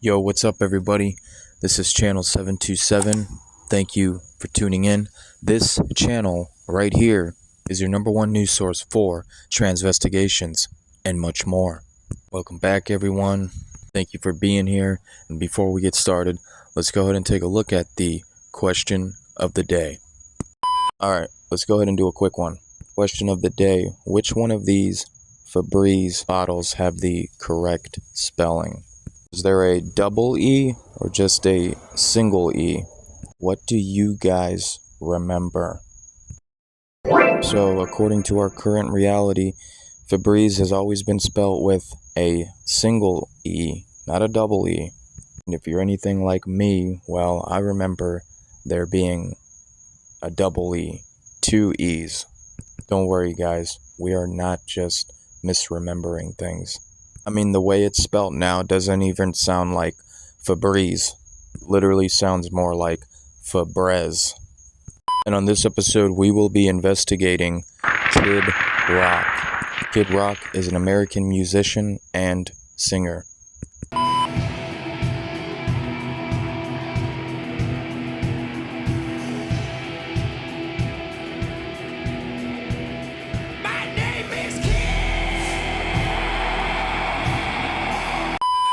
Yo, what's up, everybody? This is channel 727. Thank you for tuning in. This channel right here is your number one news source for transvestigations and much more. Welcome back, everyone. Thank you for being here. And before we get started, let's go ahead and take a look at the question of the day. All right, let's go ahead and do a quick one. Question of the day: which one of these Febreze bottles have the correct spelling? Is there a double E or just a single E? What do you guys remember? So, according to our current reality, Febreze has always been spelled with a single E, not a double E. And if you're anything like me, well, I remember there being a double E, two E's. Don't worry, guys, we are not just misremembering things. I mean, the way it's spelled now doesn't even sound like Febreze. It literally sounds more like Febreze. And on this episode, we will be investigating Kid Rock. Kid Rock is an American musician and singer.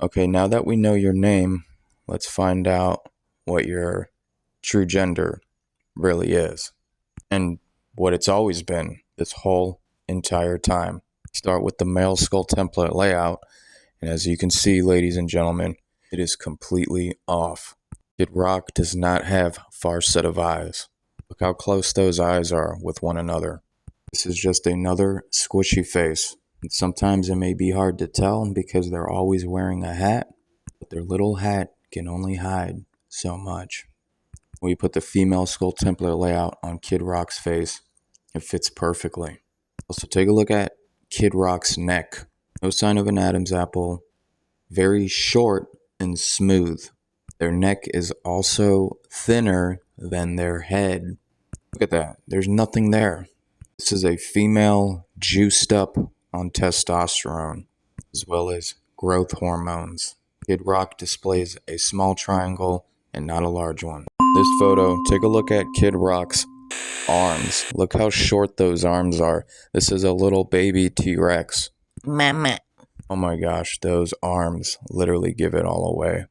Okay, now that we know your name, let's find out what your true gender really is. And what it's always been this whole entire time. Start with the male skull template layout. And as you can see, ladies and gentlemen, it is completely off. Kid Rock does not have far set of eyes. Look how close those eyes are with one another. This is just another squishy face. And sometimes it may be hard to tell because they're always wearing a hat, but their little hat can only hide so much. When you put the female skull template layout on Kid Rock's face, it fits perfectly. Also, take a look at Kid Rock's neck. No sign of an Adam's apple. Very short and smooth. Their neck is also thinner than their head. Look at that. There's nothing there. This is a female juiced up on testosterone, as well as growth hormones. Kid Rock displays a small triangle and not a large one. This photo, take a look at Kid Rock's arms. Look how short those arms are. This is a little baby T-Rex. Mama. Oh my gosh, those arms literally give it all away.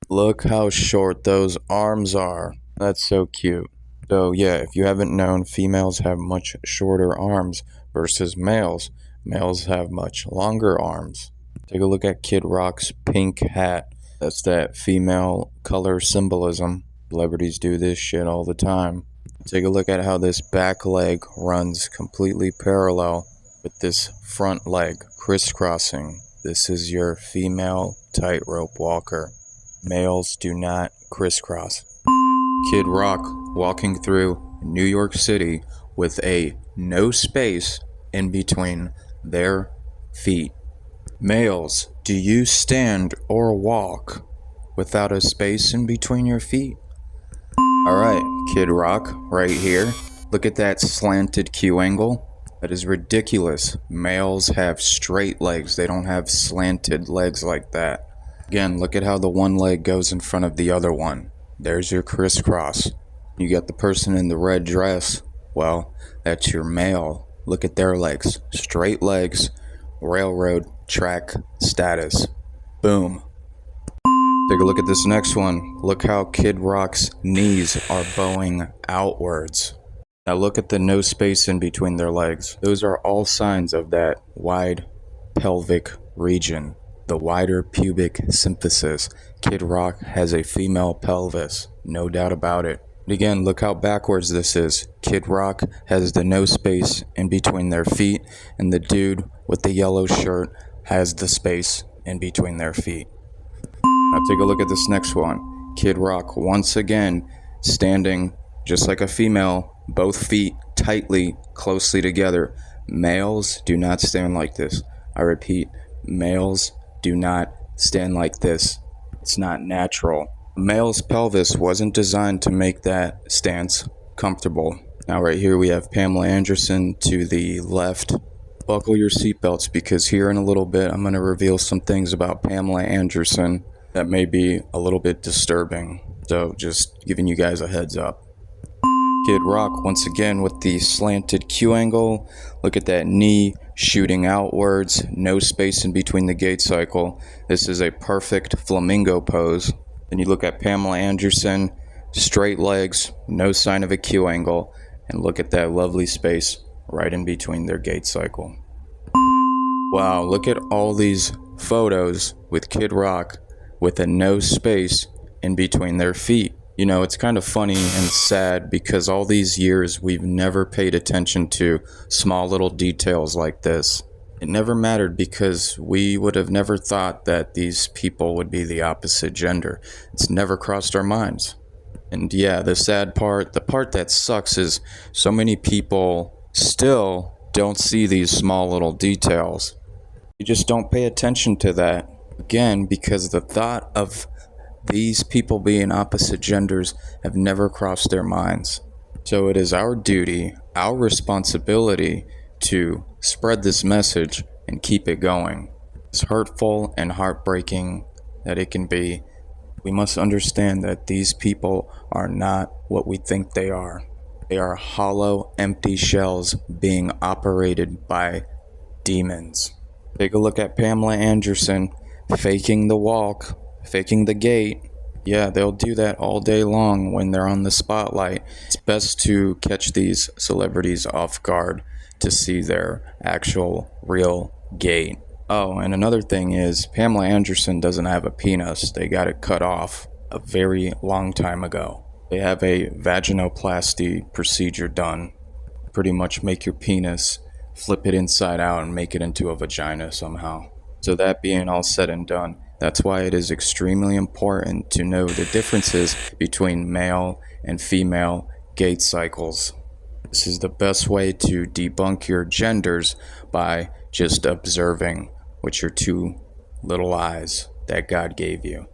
Look how short those arms are. That's so cute. So yeah, if you haven't known, females have much shorter arms versus males. Males have much longer arms. Take a look at Kid Rock's pink hat. That's that female color symbolism. Celebrities do this shit all the time. Take a look at how this back leg runs completely parallel with this front leg crisscrossing. This is your female tightrope walker. Males do not crisscross. Kid Rock walking through New York City with a no space in between their feet. Males, do you stand or walk without a space in between your feet? Alright, Kid Rock, right here. Look at that slanted Q angle. That is ridiculous. Males have straight legs. They don't have slanted legs like that. Again, look at how the one leg goes in front of the other one. There's your crisscross. You got the person in the red dress. Well, that's your male. Look at their legs. Straight legs. Railroad track status. Boom. Take a look at this next one. Look how Kid Rock's knees are bowing outwards. Now look at the no space in between their legs. Those are all signs of that wide pelvic region. The wider pubic symphysis. Kid Rock has a female pelvis, no doubt about it. And again, look how backwards this is. Kid Rock has the no space in between their feet, and the dude with the yellow shirt has the space in between their feet. Now take a look at this next one. Kid Rock once again standing just like a female, both feet tightly, closely together. Males do not stand like this. I repeat, males do not stand like this. It's not natural. A male's pelvis wasn't designed to make that stance comfortable. Now right here we have Pamela Anderson to the left. Buckle your seatbelts because here in a little bit I'm going to reveal some things about Pamela Anderson that may be a little bit disturbing. So just giving you guys a heads up. Kid Rock once again with the slanted Q angle. Look at that knee shooting outwards, no space in between the gait cycle. This is a perfect flamingo pose. Then you look at Pamela Anderson, straight legs, no sign of a Q angle, and look at that lovely space right in between their gait cycle. Wow, look at all these photos with Kid Rock with a no space in between their feet. You know, it's kind of funny and sad because all these years we've never paid attention to small little details like this. It never mattered because we would have never thought that these people would be the opposite gender. It's never crossed our minds. And yeah, the sad part, the part that sucks is so many people still don't see these small little details. You just don't pay attention to that. Again, because the thought of these people being opposite genders have never crossed their minds. So it is our duty, our responsibility to spread this message and keep it going. As hurtful and heartbreaking that it can be, we must understand that these people are not what we think they are. They are hollow, empty shells being operated by demons. Take a look at Pamela Anderson faking the walk, faking the gait. Yeah, they'll do that all day long when they're on the spotlight. It's best to catch these celebrities off guard to see their actual real gait. Oh, and another thing is Pamela Anderson doesn't have a penis. They got it cut off a very long time ago. They have a vaginoplasty procedure done. Pretty much make your penis, flip it inside out and make it into a vagina somehow. So that being all said and done, that's why it is extremely important to know the differences between male and female gait cycles. This is the best way to debunk your genders by just observing with your two little eyes that God gave you.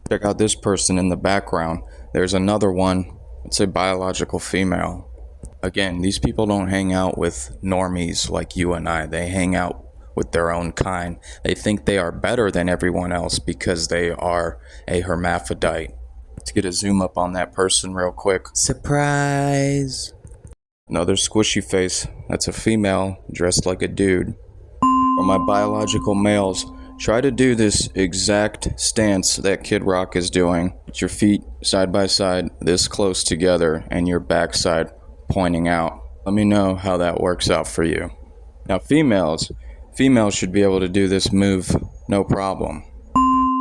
Check out this person in the background. There's another one. It's a biological female. Again, these people don't hang out with normies like you and I. They hang out with their own kind. They think they are better than everyone else because they are a hermaphrodite. Let's get a zoom up on that person real quick. Surprise! Another squishy face. That's a female dressed like a dude. For my biological males, try to do this exact stance that Kid Rock is doing. Put your feet side by side, this close together, and your backside pointing out. Let me know how that works out for you. Now females should be able to do this move no problem.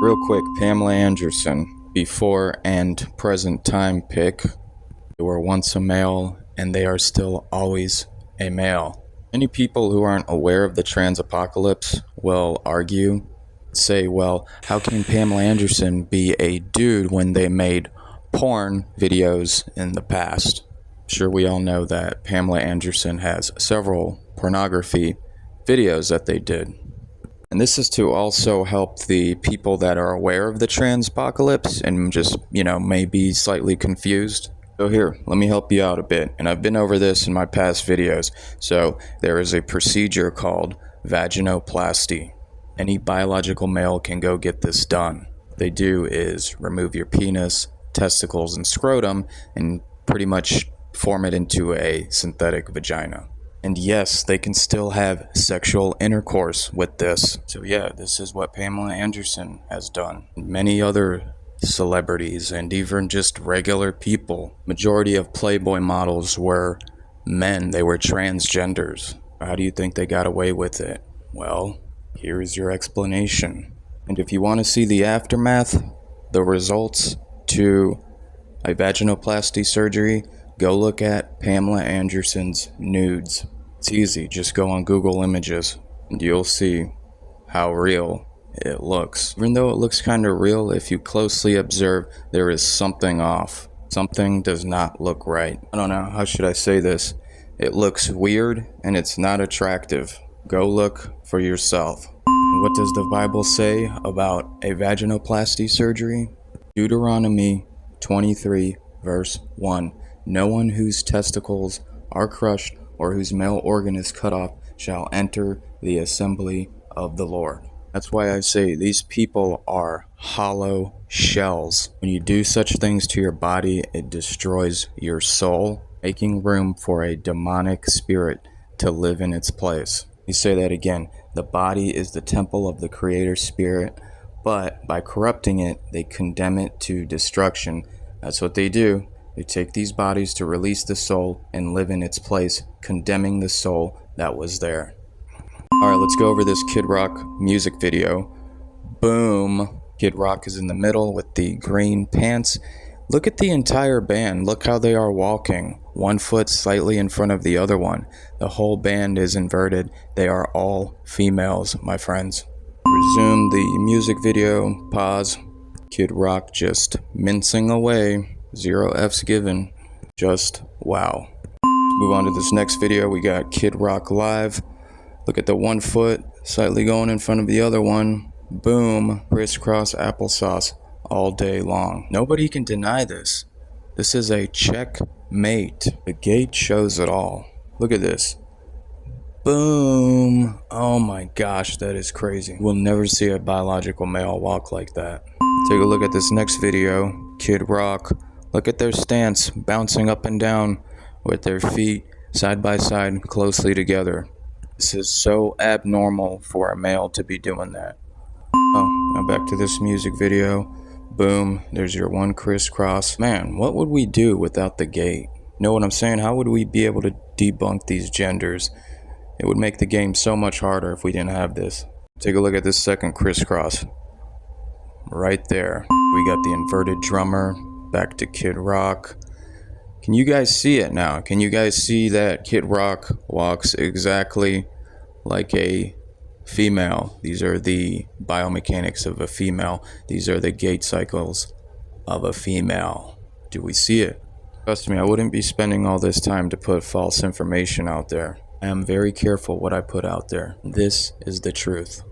Real quick, Pamela Anderson, before and present time pic. They were once a male and they are still always a male. Many people who aren't aware of the trans apocalypse will argue, say, well, how can Pamela Anderson be a dude when they made porn videos in the past? Sure, we all know that Pamela Anderson has several pornography videos that they did. And this is to also help the people that are aware of the trans apocalypse and just, may be slightly confused. So here, let me help you out a bit. And I've been over this in my past videos. So there is a procedure called Vaginoplasty. Any biological male can go get this done. What they do is remove your penis, testicles, and scrotum and pretty much form it into a synthetic vagina. And yes, they can still have sexual intercourse with this. So yeah, this is what Pamela Anderson has done. Many other celebrities and even just regular people. Majority of Playboy models were men. They were transgenders. How do you think they got away with it? Well, here is your explanation. And if you want to see the aftermath, the results to a vaginoplasty surgery, go look at Pamela Anderson's nudes. It's easy, just go on Google Images and you'll see how real it looks. Even though it looks kind of real, if you closely observe, there is something off. Something does not look right. I don't know, how should I say this? It looks weird and it's not attractive. Go look for yourself. What does the Bible say about a vaginoplasty surgery? Deuteronomy 23 verse 1. No one whose testicles are crushed or whose male organ is cut off shall enter the assembly of the Lord. That's why I say these people are hollow shells. When you do such things to your body, it destroys your soul, making room for a demonic spirit to live in its place. Let me say that again. The body is the temple of the Creator Spirit, but by corrupting it, they condemn it to destruction. That's what they do. They take these bodies to release the soul and live in its place, condemning the soul that was there. Alright, let's go over this Kid Rock music video. Boom. Kid Rock is in the middle with the green pants. Look at the entire band. Look how they are walking. One foot slightly in front of the other one. The whole band is inverted. They are all females, my friends. Resume the music video. Pause. Kid Rock just mincing away. 0 F's given. Just wow. Move on to this next video. We got Kid Rock live. Look at the 1 foot slightly going in front of the other one. Boom. Crisscross applesauce all day long. Nobody can deny this. This is a checkmate. The gait shows it all. Look at this. Boom. Oh my gosh, that is crazy. We'll never see a biological male walk like that. Take a look at this next video. Kid Rock. Look at their stance, bouncing up and down with their feet side by side closely together. This is so abnormal for a male to be doing that. Oh, now back to this music video. Boom, there's your one crisscross. Man, what would we do without the gait? Know what I'm saying? How would we be able to debunk these genders? It would make the game so much harder if we didn't have this. Take a look at this second crisscross. Right there. We got the inverted drummer. Back to Kid Rock. Can you guys see it now? Can you guys see that Kid Rock walks exactly like a female? These are the biomechanics of a female. These are the gait cycles of a female. Do we see it? Trust me, I wouldn't be spending all this time to put false information out there. I am very careful what I put out there. This is the truth.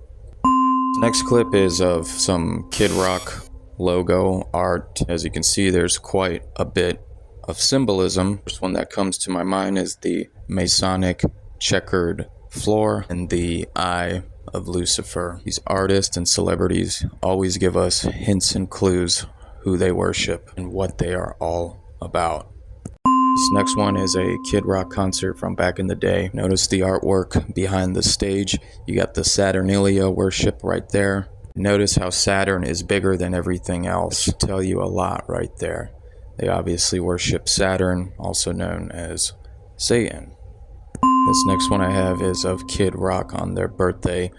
Next clip is of some Kid Rock logo art. As you can see, there's quite a bit of symbolism. First one that comes to my mind is the Masonic checkered floor and the eye of Lucifer. These artists and celebrities always give us hints and clues who they worship and what they are all about. This next one is a Kid Rock concert from back in the day. Notice the artwork behind the stage. You got the Saturnalia worship right there. Notice how Saturn is bigger than everything else. Should tell you a lot right there. They obviously worship Saturn, also known as Satan. This next one I have is of Kid Rock on their birthday,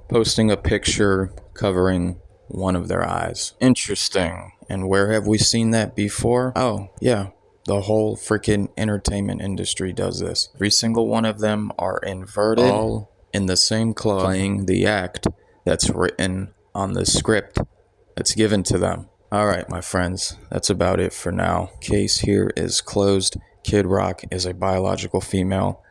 posting a picture covering one of their eyes. Interesting. And where have we seen that before? Oh, yeah. The whole freaking entertainment industry does this. Every single one of them are inverted, all in the same club, playing the act that's written on the script that's given to them. Alright, my friends, that's about it for now. Case here is closed. Kid Rock is a biological female.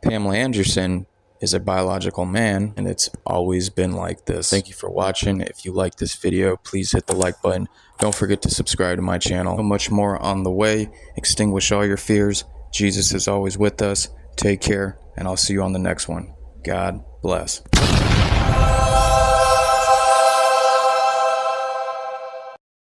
Pamela Anderson is a biological man, and it's always been like this. Thank you for watching. If you like this video, please hit the like button. Don't forget to subscribe to my channel. So much more on the way. Extinguish all your fears. Jesus is always with us. Take care, and I'll see you on the next one. God bless.